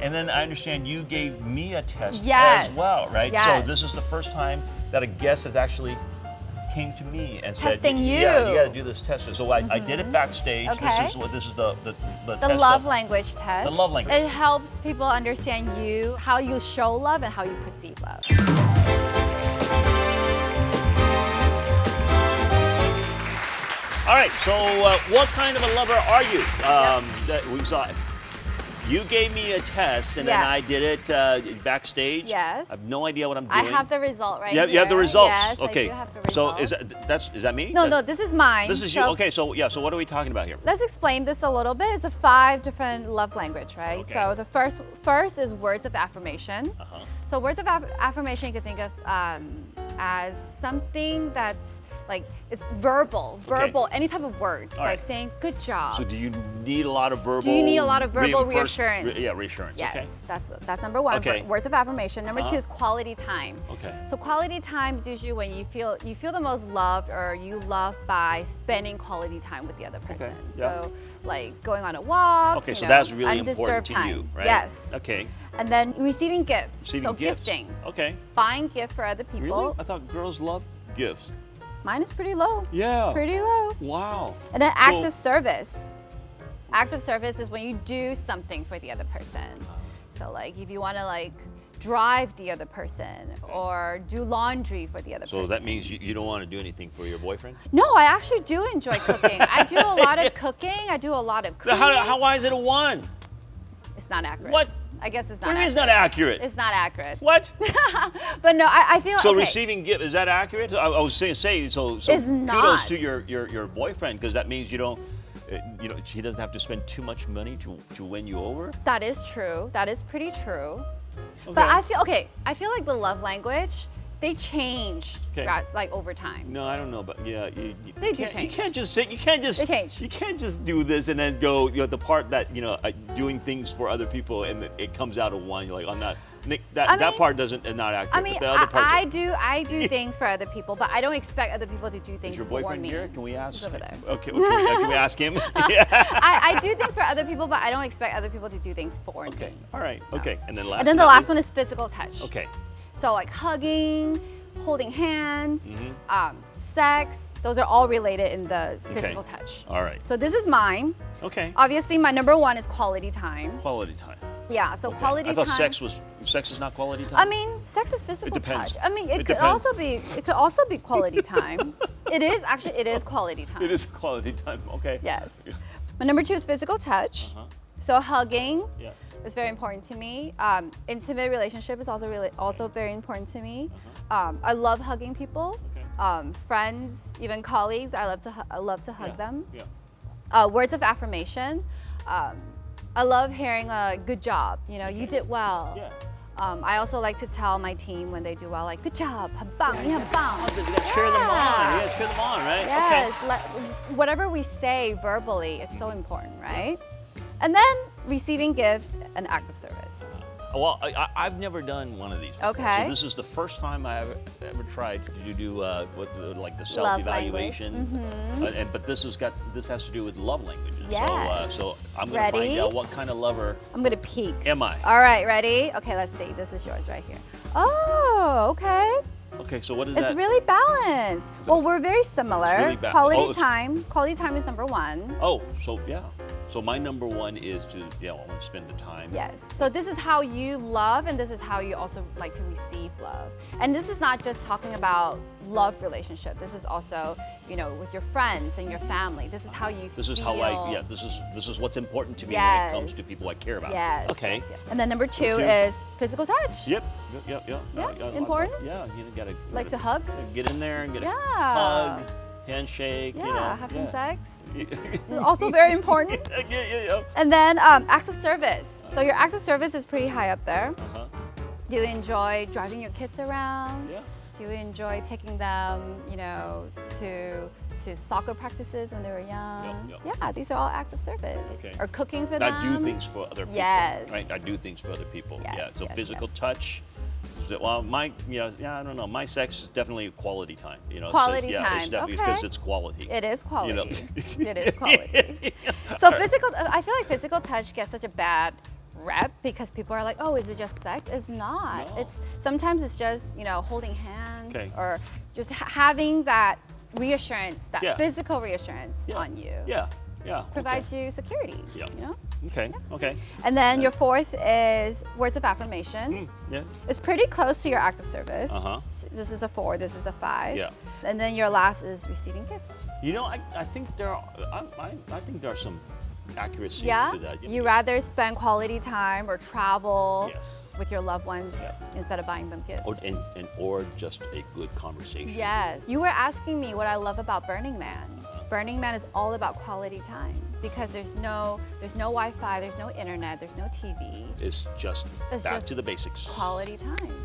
And then I understand you gave me a test Yes. as well, right? Yes. So this is the first time that a guest has actually came to me and Testing said, you. "Yeah, you got to do this test." So I did it backstage. Okay. This is the The test love of- language test. The love language. It helps people understand you, how you show love, and how you perceive love. All right. So what kind of a lover are you? That we saw. You gave me a test, and then I Yes. did it backstage. Yes. I have no idea what I'm I doing. have the result right Yeah, here. you have the results. Yes, Okay. I do have the So results. is that me? No, That's- no, this is mine. This is you. So Okay. So yeah. So what are we talking about here? let's explain this a little bit. It's a 5 different love language, right? Okay. So the first is words of affirmation. Uh-huh. So words of affirmation you can think of as something that's like it's verbal, any type of words, All like right. saying good job. So do you need a lot of verbal? Do you need a lot of verbal reinforce- reassurance? yeah, reassurance. Yes, that's number one. Okay. Words of affirmation. Number Uh-huh. 2 is quality time. Okay. So quality time is usually when you feel the most loved, or you love by spending quality time with the other person. Yeah. So like going on a walk. Okay. you So know, that's really undisturbed important to time. you, right? Yes. Okay. And then receiving gifts. Receiving so gifts. gifting, Okay. buying gift for other people. Really? I thought girls love gifts. Mine is pretty low. Yeah. Pretty low. Wow. And then acts So- of service. Acts of service is when you do something for the other person. So like if you want to like drive the other person or do laundry for the other person. So that means you don't want to do anything for your boyfriend? No, I actually do enjoy cooking. I do a lot of cooking. I do a lot of cleaning. Why is it a 1? It's not accurate. What? I guess it's not What do you mean accurate. it's not accurate? It's not accurate. What? But no, I feel So okay. receiving gift, is that accurate? I was saying so It's kudos not. to your boyfriend, because that means you don't he doesn't have to spend too much money to win you over. That is true. That is pretty true. Okay. But I feel like the love language, they change Okay. like over time. No, I don't know, but yeah, They do you change. can't just They change. You can't just do this and then go the part that doing things for other people and it comes out of 1. You're like, I'm not. Nick, that mean- part is not accurate. I mean, but the other part I do things for other people, but I don't expect other people to do things is your for boyfriend me. here? Can we ask? He's over there. Okay, can we ask him? Yeah. I do things for other people, but I don't expect other people to do things for Okay. me. All right. Okay. And then last. And then the last one is physical touch. Okay. So like hugging, holding hands, Mm-hmm. sex, those are all related in the physical touch. All right. So this is mine. Okay. Obviously, my number 1 is quality time. Quality time. Yeah, so Okay. quality I thought time. sex is not quality time. I mean, sex is physical depends. touch. I mean, it It could depends. also be quality time. It is quality time. It is quality time. Okay. Yes. Yeah. My number 2 is physical touch. Uh-huh. So hugging Yeah. is very important to me. Intimate relationship is also very important to me. I love hugging people. Okay. Friends, even colleagues, I love to hug Yeah. them. Yeah. Words of affirmation. I love hearing a good job. You did well. Yeah. I also like to tell my team when they do well, like, good job, 很棒, 你很棒. You gotta cheer them on. Yeah, cheer them on, right? Yes, whatever we say verbally, it's so important, right? And then receiving gifts and acts of service. Okay. Well, I've never done one of these before. Okay. So this is the first time I ever tried to do like the Love self-evaluation. But this has to do with love languages. Yes. So I'm gonna find Ready? out what kind of lover I'm gonna peek. am I. All right, ready? Okay, let's see. This is yours right here. Oh, okay. Okay, so what is It's that? really balanced. Well, we're very similar. It's really Quality time. Quality time is number 1. Oh, so yeah. So my number 1 is to I want to spend the time. Yes. So this is how you love, and this is how you also like to receive love. And this is not just talking about love relationship. This is also, with your friends and your family. This is how you This is feel. how this is what's important to me when it comes to people I care about. Yes. Okay. yes, yes. And then number 2 2. is physical touch. Yep. Yeah, important. Yeah, you gotta Like to hug? Get in there and get a Yeah. hug, handshake. Yeah, have some sex. yeah, It's also very important. yeah. And then acts of service. So your acts of service is pretty high up there. Uh-huh. Do you enjoy driving your kids around? Yeah. Do you enjoy taking them, to soccer practices when they were young? Yep. Yeah, these are all acts of service. Okay. Or cooking for them. I do things for other people. Yes. Right. I do things for other people. Yes, Yeah. So yes, physical yes. touch. Well, I don't know. My sex is definitely quality time. Quality It's time, definitely okay. because it's quality. It is quality. You know. It is quality. So I feel like physical touch gets such a bad rep because people are like, oh, is it just sex? It's not. No. Sometimes it's just, holding hands Okay. or just having that reassurance, that Yeah. physical reassurance Yeah. on you. Yeah. Yeah. Provides you security. Yeah. You know? Okay. Okay. And then your fourth is words of affirmation. Yeah. It's pretty close to your acts of service. Uh-huh. This is a 4, this is a 5. Yeah. And then your last is receiving gifts. I think there are. I think there are some accuracy Yeah? to that. You rather spend quality time or travel Yes. with your loved ones Yeah. instead of buying them gifts. Or just a good conversation. Yes. You were asking me what I love about Burning Man. Burning Man is all about quality time because there's no Wi-Fi, there's no internet, there's no TV. It's just It's back just to the basics. Quality time.